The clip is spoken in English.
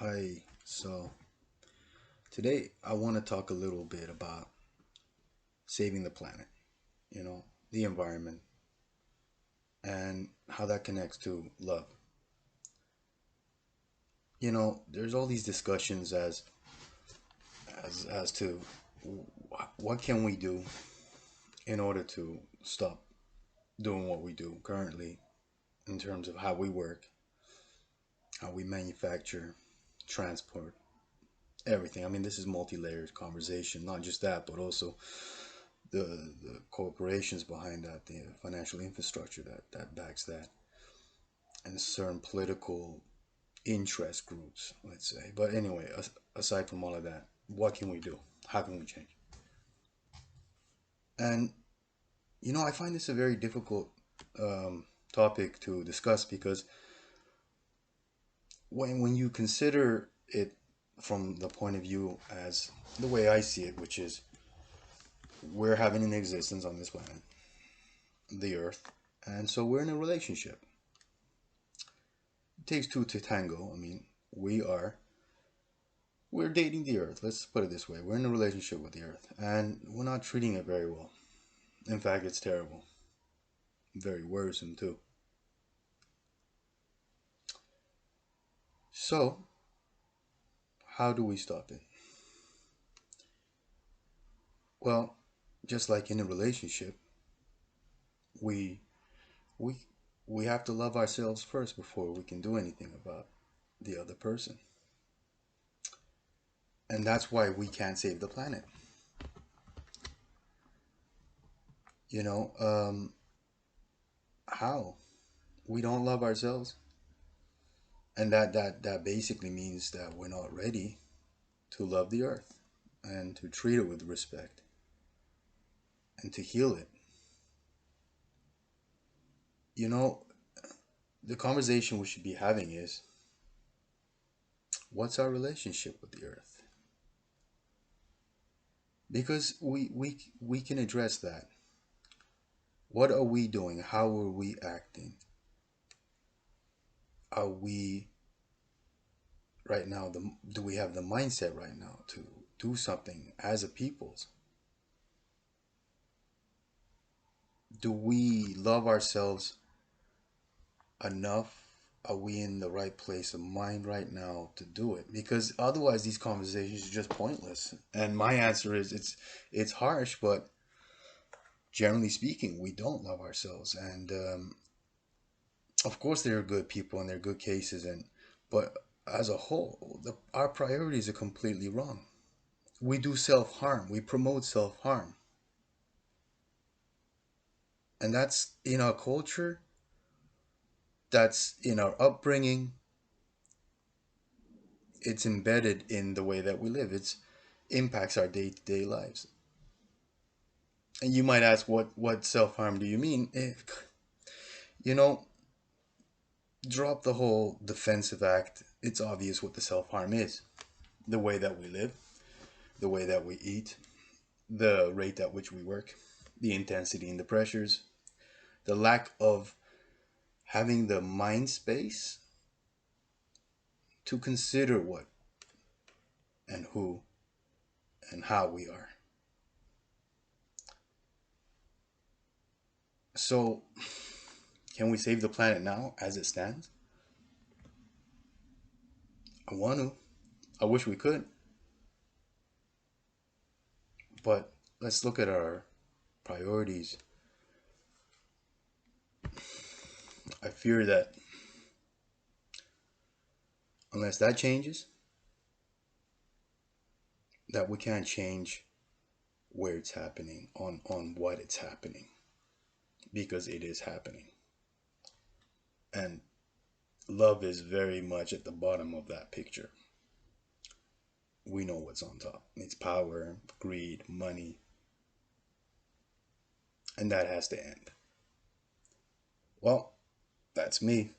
Hi, so today I want to talk a little bit about saving the planet, the environment, and how that connects to love. There's all these discussions as to what can we do in order to stop doing what we do currently in terms of how we work, how we manufacture, transport, everything. I mean, this is multi-layered conversation, not just that, but also the corporations behind that, the financial infrastructure that backs that, and certain political interest groups, let's say. But anyway, aside from all of that, what can we do? How can we change? And I find this a very difficult topic to discuss because when you consider it from the point of view as the way I see it, which is we're having an existence on this planet, the Earth, and so we're in a relationship. It takes two to tango. I mean, we're dating the Earth. Let's put it this way: we're in a relationship with the Earth, and we're not treating it very well. In fact, it's terrible, very worrisome too. So, how do we stop it? Well, just like in a relationship, we we we have to love ourselves first before we can do anything about the other person. And that's why we can't save the planet. You know, how? We don't love ourselves. And that basically means that we're not ready to love the earth and to treat it with respect and to heal it. You know, the conversation we should be having is what's our relationship with the earth? Because we can address that. What are we doing? How are we acting? Are we right now do we have the mindset right now to do something as a peoples? Do we love ourselves enough? Are we in the right place of mind right now to do it? Because otherwise these conversations are just pointless. And my answer is it's harsh, but generally speaking, we don't love ourselves. And of course there are good people and there are good cases, and but as a whole, our priorities are completely wrong. We do self-harm. We promote self-harm. And that's in our culture, that's in our upbringing, it's embedded in the way that we live. It's impacts our day-to-day lives. And you might ask, what self-harm do you mean? You know, drop the whole defensive act. It's obvious what the self-harm is. The way that we live, the way that we eat, the rate at which we work, the intensity and the pressures, the lack of having the mind space to consider what and who and how we are. So, can we save the planet now as it stands? I want to. I wish we could. But let's look at our priorities. I fear that unless that changes, that we can't change where it's happening, on what it's happening, because it is happening. And love is very much at the bottom of that picture. We know what's on top. It's power, greed, money, and that has to end. Well, that's me.